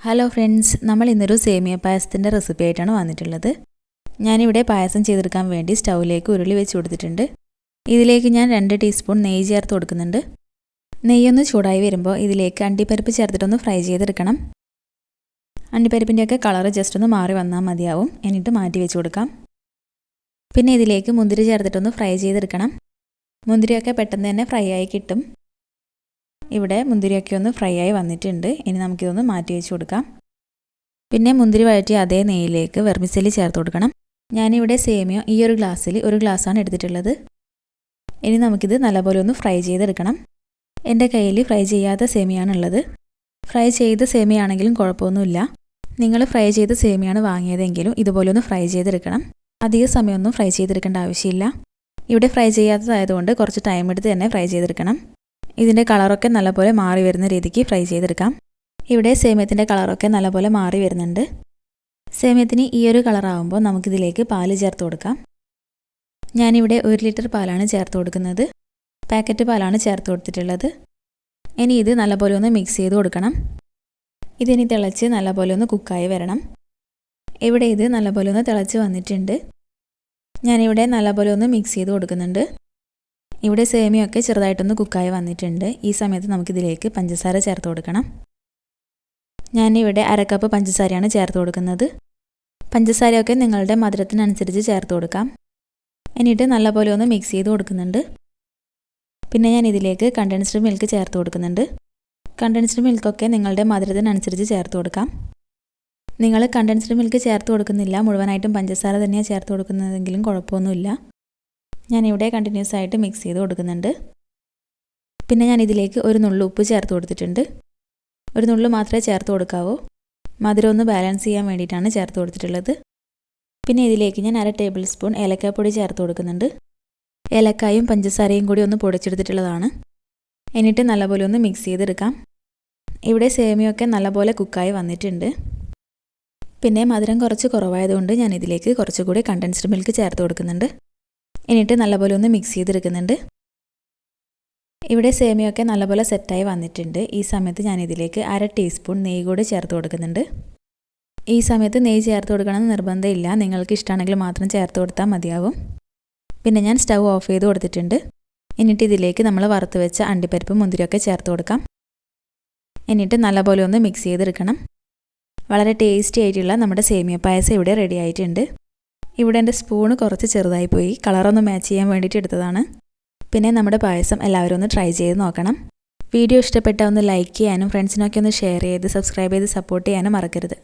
Hello friends, നമ്മൾ ഇന്നൊരു സേമിയ പായസത്തിൻ്റെ recipe ആയിട്ടാണ് വന്നിട്ടുള്ളത്. ഞാനിവിടെ പായസം ചെയ്തെടുക്കാൻ വേണ്ടി സ്റ്റൗവിലേക്ക് ഉരുളി വെച്ച് കൊടുത്തിട്ടുണ്ട്. ഇതിലേക്ക് ഞാൻ 2 ടീസ്പൂൺ നെയ്യ് ചേർത്ത് കൊടുക്കുന്നുണ്ട്. നെയ്യൊന്ന് ചൂടായി വരുമ്പോൾ ഇതിലേക്ക് അണ്ടിപ്പരിപ്പ് ചേർത്തിട്ടൊന്ന് ഫ്രൈ ചെയ്തെടുക്കണം. അണ്ടിപ്പരിപ്പിൻ്റെയൊക്കെ കളറ് ജസ്റ്റ് ഒന്ന് മാറി വന്നാൽ മതിയാവും. എന്നിട്ട് മാറ്റി വെച്ച് കൊടുക്കാം. പിന്നെ ഇതിലേക്ക് മുന്തിരി ചേർത്തിട്ടൊന്ന് ഫ്രൈ ചെയ്തെടുക്കണം. മുന്തിരിയൊക്കെ പെട്ടെന്ന് തന്നെ ഫ്രൈ ആയി കിട്ടും. ഇവിടെ മുന്തിരിയൊക്കെ ഒന്ന് ഫ്രൈ ആയി വന്നിട്ടുണ്ട്. ഇനി നമുക്കിതൊന്ന് മാറ്റി വെച്ച് കൊടുക്കാം. പിന്നെ മുന്തിരി വഴറ്റിയ അതേ നെയ്യിലേക്ക് വെർമിസെല്ലി ചേർത്ത് കൊടുക്കണം. ഞാനിവിടെ സേമിയ ഈ ഒരു ഗ്ലാസ്സിൽ 1 ഗ്ലാസ്സാണ് എടുത്തിട്ടുള്ളത്. ഇനി നമുക്കിത് നല്ലപോലെ ഒന്ന് ഫ്രൈ ചെയ്തെടുക്കണം. എൻ്റെ കയ്യിൽ ഫ്രൈ ചെയ്യാത്ത സേമിയാണുള്ളത്. ഫ്രൈ ചെയ്ത സേമിയാണെങ്കിലും കുഴപ്പമൊന്നുമില്ല. നിങ്ങൾ ഫ്രൈ ചെയ്ത സേമിയാണ് വാങ്ങിയതെങ്കിലും ഇതുപോലെ ഒന്ന് ഫ്രൈ ചെയ്തെടുക്കണം. അധിക സമയമൊന്നും ഫ്രൈ ചെയ്തെടുക്കേണ്ട ആവശ്യമില്ല. ഇവിടെ ഫ്രൈ ചെയ്യാത്തതായതുകൊണ്ട് കുറച്ച് ടൈം എടുത്ത് തന്നെ ഫ്രൈ ചെയ്തെടുക്കണം. ഇതിൻ്റെ കളറൊക്കെ നല്ലപോലെ മാറി വരുന്ന രീതിക്ക് ഫ്രൈ ചെയ്തെടുക്കാം. ഇവിടെ സേമിയത്തിൻ്റെ കളറൊക്കെ നല്ലപോലെ മാറി വരുന്നുണ്ട്. സേമിയത്തിന് ഈ ഒരു കളറാകുമ്പോൾ നമുക്കിതിലേക്ക് പാല് ചേർത്ത് കൊടുക്കാം. ഞാനിവിടെ 1 ലിറ്റർ പാലാണ് ചേർത്ത് കൊടുക്കുന്നത്. പാക്കറ്റ് പാലാണ് ചേർത്ത് കൊടുത്തിട്ടുള്ളത്. ഇനി ഇത് നല്ലപോലെ ഒന്ന് മിക്സ് ചെയ്ത് കൊടുക്കണം. ഇതിനി തിളച്ച് നല്ലപോലെ ഒന്ന് കുക്കായി വരണം. ഇവിടെ ഇത് നല്ലപോലെ ഒന്ന് തിളച്ച് വന്നിട്ടുണ്ട്. ഞാനിവിടെ നല്ലപോലെ ഒന്ന് മിക്സ് ചെയ്ത് കൊടുക്കുന്നുണ്ട്. ഇവിടെ സേമിയൊക്കെ ചെറുതായിട്ടൊന്ന് കുക്കായി വന്നിട്ടുണ്ട്. ഈ സമയത്ത് നമുക്കിതിലേക്ക് പഞ്ചസാര ചേർത്ത് കൊടുക്കണം. ഞാനിവിടെ 1/2 കപ്പ് പഞ്ചസാരയാണ് ചേർത്ത് കൊടുക്കുന്നത്. പഞ്ചസാരയൊക്കെ നിങ്ങളുടെ മധുരത്തിനനുസരിച്ച് ചേർത്ത് കൊടുക്കാം. എന്നിട്ട് നല്ലപോലെ ഒന്ന് മിക്സ് ചെയ്ത് കൊടുക്കുന്നുണ്ട്. പിന്നെ ഞാൻ ഇതിലേക്ക് കണ്ടൻസ്ഡ് മിൽക്ക് ചേർത്ത് കൊടുക്കുന്നുണ്ട്. കണ്ടൻസ്ഡ് മിൽക്കൊക്കെ നിങ്ങളുടെ മധുരത്തിനനുസരിച്ച് ചേർത്ത് കൊടുക്കാം. നിങ്ങൾ കണ്ടൻസ്ഡ് മിൽക്ക് ചേർത്ത് കൊടുക്കുന്നില്ല, മുഴുവനായിട്ടും പഞ്ചസാര തന്നെയാണ് ചേർത്ത് കൊടുക്കുന്നതെങ്കിലും കുഴപ്പമൊന്നുമില്ല. ഞാനിവിടെ കണ്ടിന്യൂസ് ആയിട്ട് മിക്സ് ചെയ്ത് കൊടുക്കുന്നുണ്ട്. പിന്നെ ഞാൻ ഇതിലേക്ക് 1 നുള്ളു ഉപ്പ് ചേർത്ത് കൊടുത്തിട്ടുണ്ട്. 1 നുള്ളു മാത്രമേ ചേർത്ത് കൊടുക്കാവൂ. മധുരം ഒന്ന് ബാലൻസ് ചെയ്യാൻ വേണ്ടിയിട്ടാണ് ചേർത്ത് കൊടുത്തിട്ടുള്ളത്. പിന്നെ ഇതിലേക്ക് ഞാൻ 1/2 ടേബിൾ സ്പൂൺ ഏലക്കാപ്പൊടി ചേർത്ത് കൊടുക്കുന്നുണ്ട്. ഏലക്കായും പഞ്ചസാരയും കൂടി ഒന്ന് പൊടിച്ചെടുത്തിട്ടുള്ളതാണ്. എന്നിട്ട് നല്ലപോലെ ഒന്ന് മിക്സ് ചെയ്തെടുക്കാം. ഇവിടെ സേമിയൊക്കെ നല്ലപോലെ കുക്കായി വന്നിട്ടുണ്ട്. പിന്നെ മധുരം കുറച്ച് കുറവായതുകൊണ്ട് ഞാൻ ഇതിലേക്ക് കുറച്ചുകൂടി കണ്ടൻസ്ഡ് മിൽക്ക് ചേർത്ത് കൊടുക്കുന്നുണ്ട്. എന്നിട്ട് നല്ലപോലെ ഒന്ന് മിക്സ് ചെയ്തെടുക്കുന്നുണ്ട്. ഇവിടെ സേമിയൊക്കെ നല്ലപോലെ സെറ്റായി വന്നിട്ടുണ്ട്. ഈ സമയത്ത് ഞാൻ ഇതിലേക്ക് 1/2 ടീസ്പൂൺ നെയ്യ് കൂടി ചേർത്ത് കൊടുക്കുന്നുണ്ട്. ഈ സമയത്ത് നെയ്യ് ചേർത്ത് കൊടുക്കണമെന്ന് നിർബന്ധമില്ല. നിങ്ങൾക്ക് ഇഷ്ടമാണെങ്കിൽ മാത്രം ചേർത്ത് കൊടുത്താൽ മതിയാവും. പിന്നെ ഞാൻ സ്റ്റൗ ഓഫ് ചെയ്ത് കൊടുത്തിട്ടുണ്ട്. എന്നിട്ട് ഇതിലേക്ക് നമ്മൾ വറുത്ത് വെച്ച അണ്ടിപ്പരിപ്പ് മുന്തിരിയൊക്കെ ചേർത്ത് കൊടുക്കാം. എന്നിട്ട് നല്ലപോലെ ഒന്ന് മിക്സ് ചെയ്തെടുക്കണം. വളരെ ടേസ്റ്റി ആയിട്ടുള്ള നമ്മുടെ സേമിയ പായസം ഇവിടെ റെഡി ആയിട്ടുണ്ട്. ഇവിടെ എൻ്റെ സ്പൂണ് കുറച്ച് ചെറുതായി പോയി. കളറൊന്ന് മാച്ച് ചെയ്യാൻ വേണ്ടിയിട്ട് എടുത്തതാണ്. പിന്നെ നമ്മുടെ പായസം എല്ലാവരും ഒന്ന് ട്രൈ ചെയ്ത് നോക്കണം. വീഡിയോ ഇഷ്ടപ്പെട്ടാൽ ഒന്ന് ലൈക്ക് ചെയ്യാനും ഫ്രണ്ട്സിനൊക്കെ ഒന്ന് ഷെയർ ചെയ്ത് സബ്സ്ക്രൈബ് ചെയ്ത് സപ്പോർട്ട് ചെയ്യാനും മറക്കരുത്.